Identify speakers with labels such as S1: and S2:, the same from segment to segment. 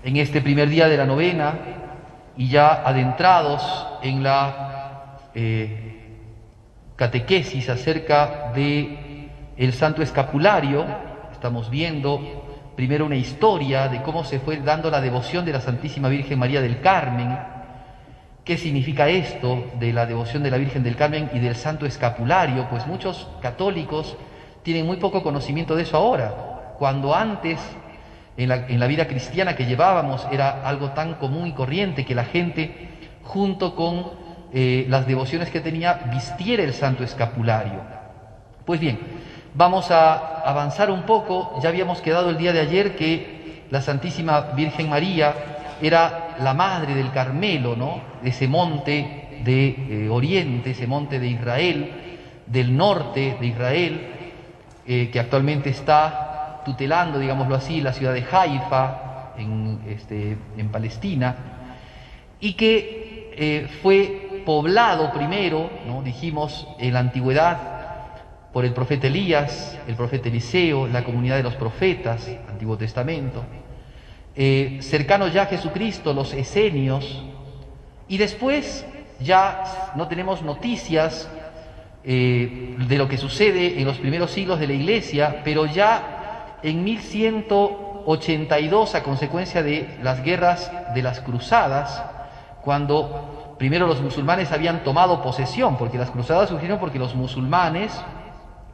S1: en este primer día de la novena y ya adentrados en la catequesis acerca de el Santo Escapulario, estamos viendo primero una historia de cómo se fue dando la devoción de la Santísima Virgen María del Carmen. ¿Qué significa esto de la devoción de la Virgen del Carmen y del Santo Escapulario? Pues muchos católicos tienen muy poco conocimiento de eso ahora, cuando antes en la vida cristiana que llevábamos era algo tan común y corriente que la gente, junto con las devociones que tenía, vistiera el Santo Escapulario. Pues bien, vamos a avanzar un poco. Ya habíamos quedado el día de ayer que la Santísima Virgen María era la madre del Carmelo, ¿no? De ese monte de Oriente, ese monte de Israel, del norte de Israel, que actualmente está tutelando, digámoslo así, la ciudad de Haifa, en Palestina, y que fue poblado primero, ¿no? Dijimos, en la antigüedad, por el profeta Elías, el profeta Eliseo, la comunidad de los profetas, Antiguo Testamento, cercano ya a Jesucristo, los esenios, y después ya no tenemos noticias de lo que sucede en los primeros siglos de la Iglesia, pero ya en 1182, a consecuencia de las guerras de las cruzadas, cuando primero los musulmanes habían tomado posesión, porque las cruzadas surgieron porque los musulmanes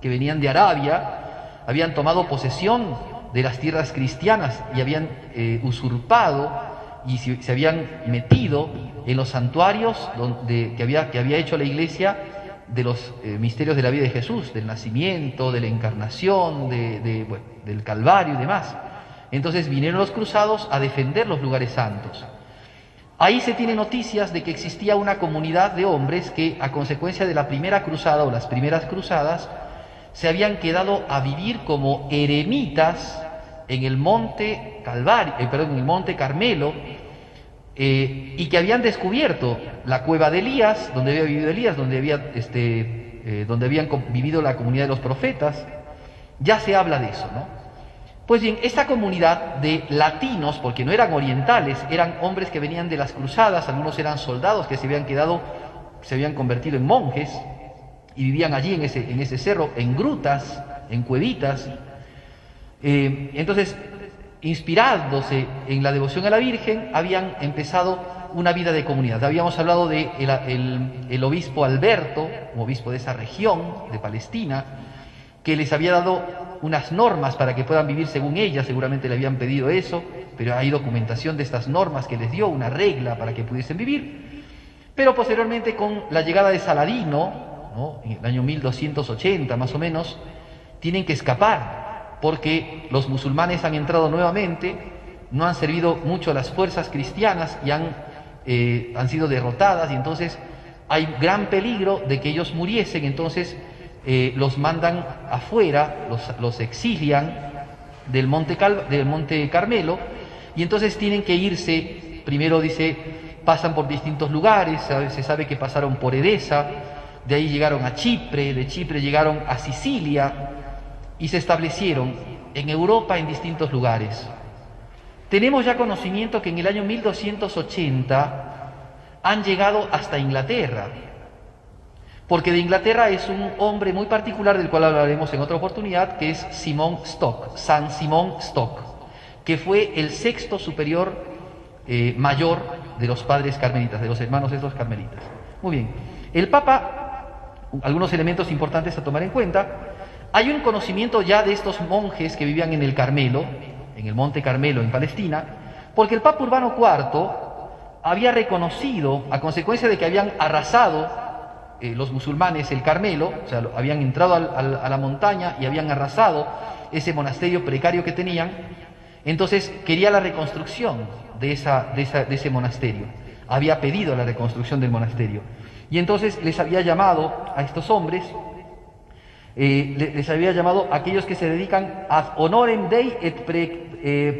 S1: que venían de Arabia habían tomado posesión de las tierras cristianas y habían usurpado y se habían metido en los santuarios que había hecho la Iglesia de los misterios de la vida de Jesús, del nacimiento, de la encarnación, del Calvario y demás. Entonces vinieron los cruzados a defender los lugares santos. Ahí se tiene noticias de que existía una comunidad de hombres que, a consecuencia de la primera cruzada o las primeras cruzadas, se habían quedado a vivir como eremitas en el monte en el monte Carmelo, y que habían descubierto la cueva de Elías, donde había vivido Elías, donde habían vivido la comunidad de los profetas. Ya se habla de eso, ¿no? Pues bien, esta comunidad de latinos, porque no eran orientales, eran hombres que venían de las cruzadas, algunos eran soldados que se habían convertido en monjes y vivían allí en ese cerro, en grutas, en cuevitas. Entonces, inspirándose en la devoción a la Virgen, habían empezado una vida de comunidad. Habíamos hablado de el obispo Alberto, obispo de esa región de Palestina, que les había dado unas normas para que puedan vivir según ella. Seguramente le habían pedido eso, pero hay documentación de estas normas que les dio, una regla para que pudiesen vivir. Pero posteriormente, con la llegada de Saladino, ¿no?, en el año 1280 más o menos, tienen que escapar, porque los musulmanes han entrado nuevamente, no han servido mucho a las fuerzas cristianas y han sido derrotadas, y entonces hay gran peligro de que ellos muriesen. Entonces los mandan afuera, los exilian del monte Carmelo, y entonces tienen que irse. Primero dice, pasan por distintos lugares, se sabe que pasaron por Edesa, de ahí llegaron a Chipre, de Chipre llegaron a Sicilia, y se establecieron en Europa en distintos lugares. Tenemos ya conocimiento que en el año 1280 han llegado hasta Inglaterra, porque de Inglaterra es un hombre muy particular del cual hablaremos en otra oportunidad, que es San Simón Stock, que fue el sexto superior mayor de los padres carmelitas, de los hermanos estos carmelitas. Muy bien, el Papa, algunos elementos importantes a tomar en cuenta. Hay un conocimiento ya de estos monjes que vivían en el Carmelo, en el monte Carmelo en Palestina, porque el Papa Urbano IV había reconocido, a consecuencia de que habían arrasado los musulmanes el Carmelo, o sea, habían entrado a la montaña y habían arrasado ese monasterio precario que tenían. Entonces quería la reconstrucción de ese monasterio, había pedido la reconstrucción del monasterio, y entonces les había llamado a estos hombres, les había llamado a aquellos que se dedican ad honorem Dei et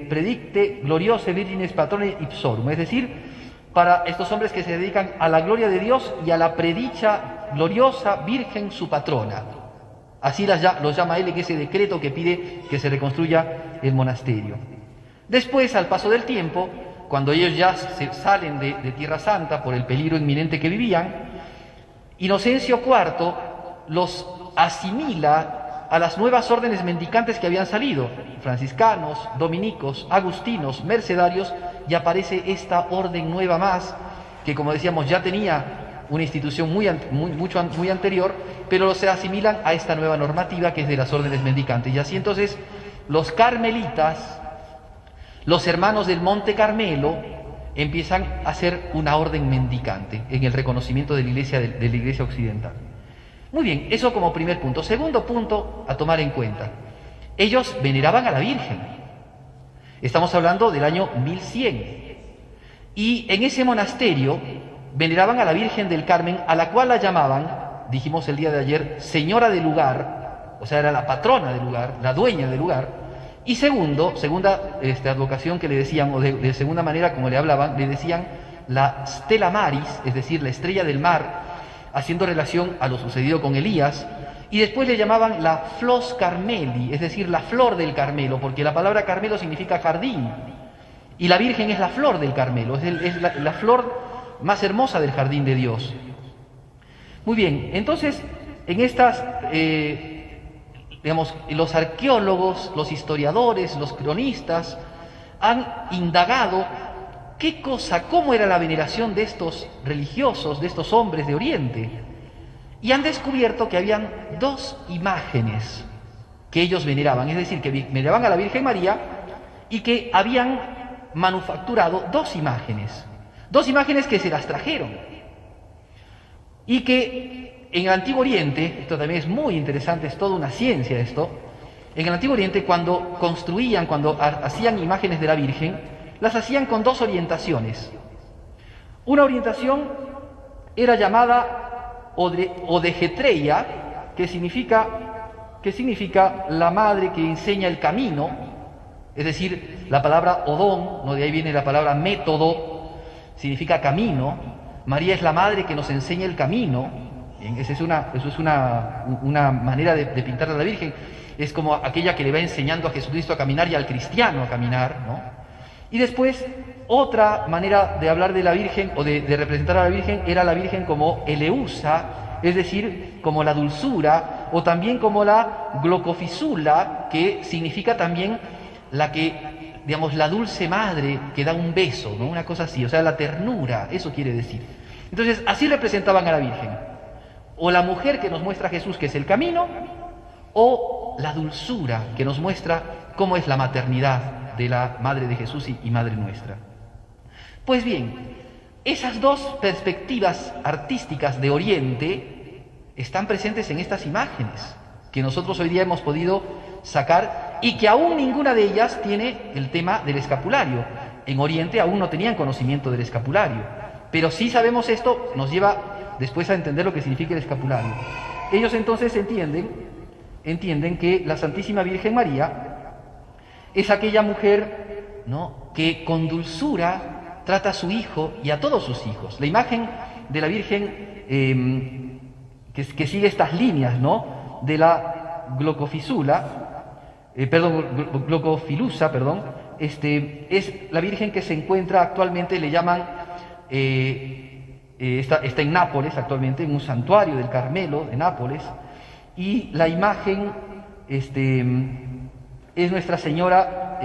S1: predicte gloriose virgines patrone ipsorum, es decir, para estos hombres que se dedican a la gloria de Dios y a la predicha gloriosa Virgen su patrona. Así los llama él en ese decreto que pide que se reconstruya el monasterio. Después, al paso del tiempo, cuando ellos ya se salen de Tierra Santa por el peligro inminente que vivían, Inocencio IV los asimila a las nuevas órdenes mendicantes que habían salido, franciscanos, dominicos, agustinos, mercedarios, y aparece esta orden nueva más, que como decíamos ya tenía una institución muy anterior, pero se asimilan a esta nueva normativa que es de las órdenes mendicantes. Y así entonces los carmelitas, los hermanos del Monte Carmelo, empiezan a ser una orden mendicante en el reconocimiento de la Iglesia occidental. Muy bien, eso como primer punto. Segundo punto a tomar en cuenta. Ellos veneraban a la Virgen. Estamos hablando del año 1100. Y en ese monasterio veneraban a la Virgen del Carmen, a la cual la llamaban, dijimos el día de ayer, señora del lugar, o sea, era la patrona del lugar, la dueña del lugar. Y segunda advocación que le decían, o de segunda manera como le hablaban, le decían la Stella Maris, es decir, la estrella del mar, haciendo relación a lo sucedido con Elías. Y después le llamaban la Flos Carmeli, es decir, la flor del Carmelo, porque la palabra Carmelo significa jardín. Y la Virgen es la flor del Carmelo, es la flor más hermosa del jardín de Dios. Muy bien, entonces, en estas... los arqueólogos, los historiadores, los cronistas han indagado cómo era la veneración de estos religiosos, de estos hombres de Oriente, y han descubierto que habían dos imágenes que ellos veneraban, es decir, que veneraban a la Virgen María y que habían manufacturado dos imágenes que se las trajeron y que en el Antiguo Oriente, esto también es muy interesante, es toda una ciencia esto, en el Antiguo Oriente cuando hacían imágenes de la Virgen, las hacían con dos orientaciones. Una orientación era llamada Odegetreia, que significa la madre que enseña el camino, es decir, la palabra odón, ¿no? De ahí viene la palabra método, significa camino. María es la madre que nos enseña el camino. Bien, eso es una manera de pintar a la Virgen. Es como aquella que le va enseñando a Jesucristo a caminar y al cristiano a caminar, ¿no? Y después, otra manera de hablar de la Virgen o de representar a la Virgen era la Virgen como Eleusa, es decir, como la dulzura, o también como la glocofisula, que significa también la dulce madre que da un beso, ¿no? Una cosa así, o sea, la ternura, eso quiere decir. Entonces, así representaban a la Virgen. O la mujer que nos muestra a Jesús, que es el camino, o la dulzura que nos muestra cómo es la maternidad de la Madre de Jesús y Madre nuestra. Pues bien, esas dos perspectivas artísticas de Oriente están presentes en estas imágenes que nosotros hoy día hemos podido sacar y que aún ninguna de ellas tiene el tema del escapulario. En Oriente aún no tenían conocimiento del escapulario, pero sí sabemos esto, nos lleva después a entender lo que significa el escapulario. Ellos entonces entienden que la Santísima Virgen María es aquella mujer, ¿no?, que con dulzura trata a su hijo y a todos sus hijos. La imagen de la Virgen que sigue estas líneas, ¿no?, de la glocofilusa, es la Virgen que se encuentra actualmente, le llaman... Está en Nápoles actualmente, en un santuario del Carmelo de Nápoles, y la imagen es Nuestra Señora,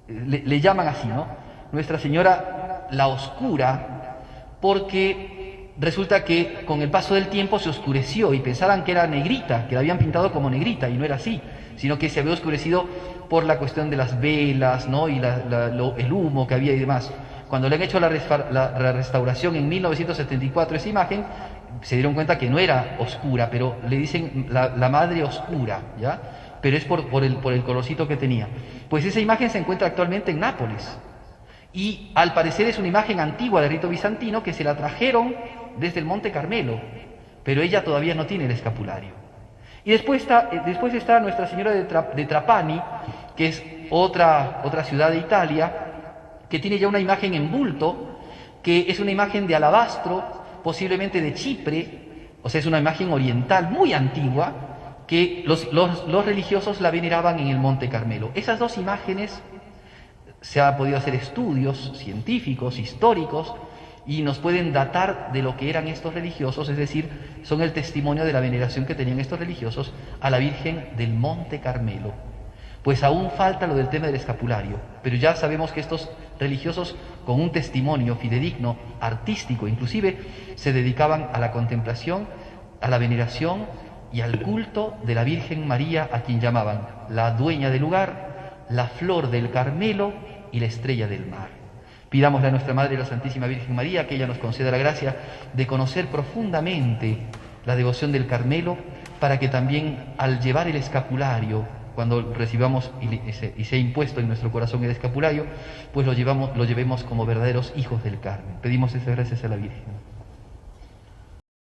S1: le llaman así, ¿no? Nuestra Señora la Oscura, porque resulta que con el paso del tiempo se oscureció y pensaban que era negrita, que la habían pintado como negrita, y no era así, sino que se había oscurecido por la cuestión de las velas, ¿no?, y el humo que había y demás. Cuando le han hecho la restauración en 1974 esa imagen, se dieron cuenta que no era oscura, pero le dicen la Madre Oscura, ¿ya? Pero es por el colorcito que tenía. Pues esa imagen se encuentra actualmente en Nápoles. Y al parecer es una imagen antigua del rito bizantino que se la trajeron desde el Monte Carmelo, pero ella todavía no tiene el escapulario. Y después está Nuestra Señora de Trapani, que es otra ciudad de Italia, que tiene ya una imagen en bulto, que es una imagen de alabastro, posiblemente de Chipre, o sea, es una imagen oriental muy antigua, que los religiosos la veneraban en el Monte Carmelo. Esas dos imágenes se han podido hacer estudios científicos, históricos, y nos pueden datar de lo que eran estos religiosos, es decir, son el testimonio de la veneración que tenían estos religiosos a la Virgen del Monte Carmelo. Pues aún falta lo del tema del escapulario, pero ya sabemos que estos religiosos, con un testimonio fidedigno, artístico inclusive, se dedicaban a la contemplación, a la veneración y al culto de la Virgen María, a quien llamaban la dueña del lugar, la flor del Carmelo y la estrella del mar. Pidámosle a nuestra Madre, la Santísima Virgen María, que ella nos conceda la gracia de conocer profundamente la devoción del Carmelo, para que también al llevar el escapulario, cuando recibamos y sea impuesto en nuestro corazón el escapulario, pues lo llevemos como verdaderos hijos del Carmen. Pedimos esas gracias a la Virgen.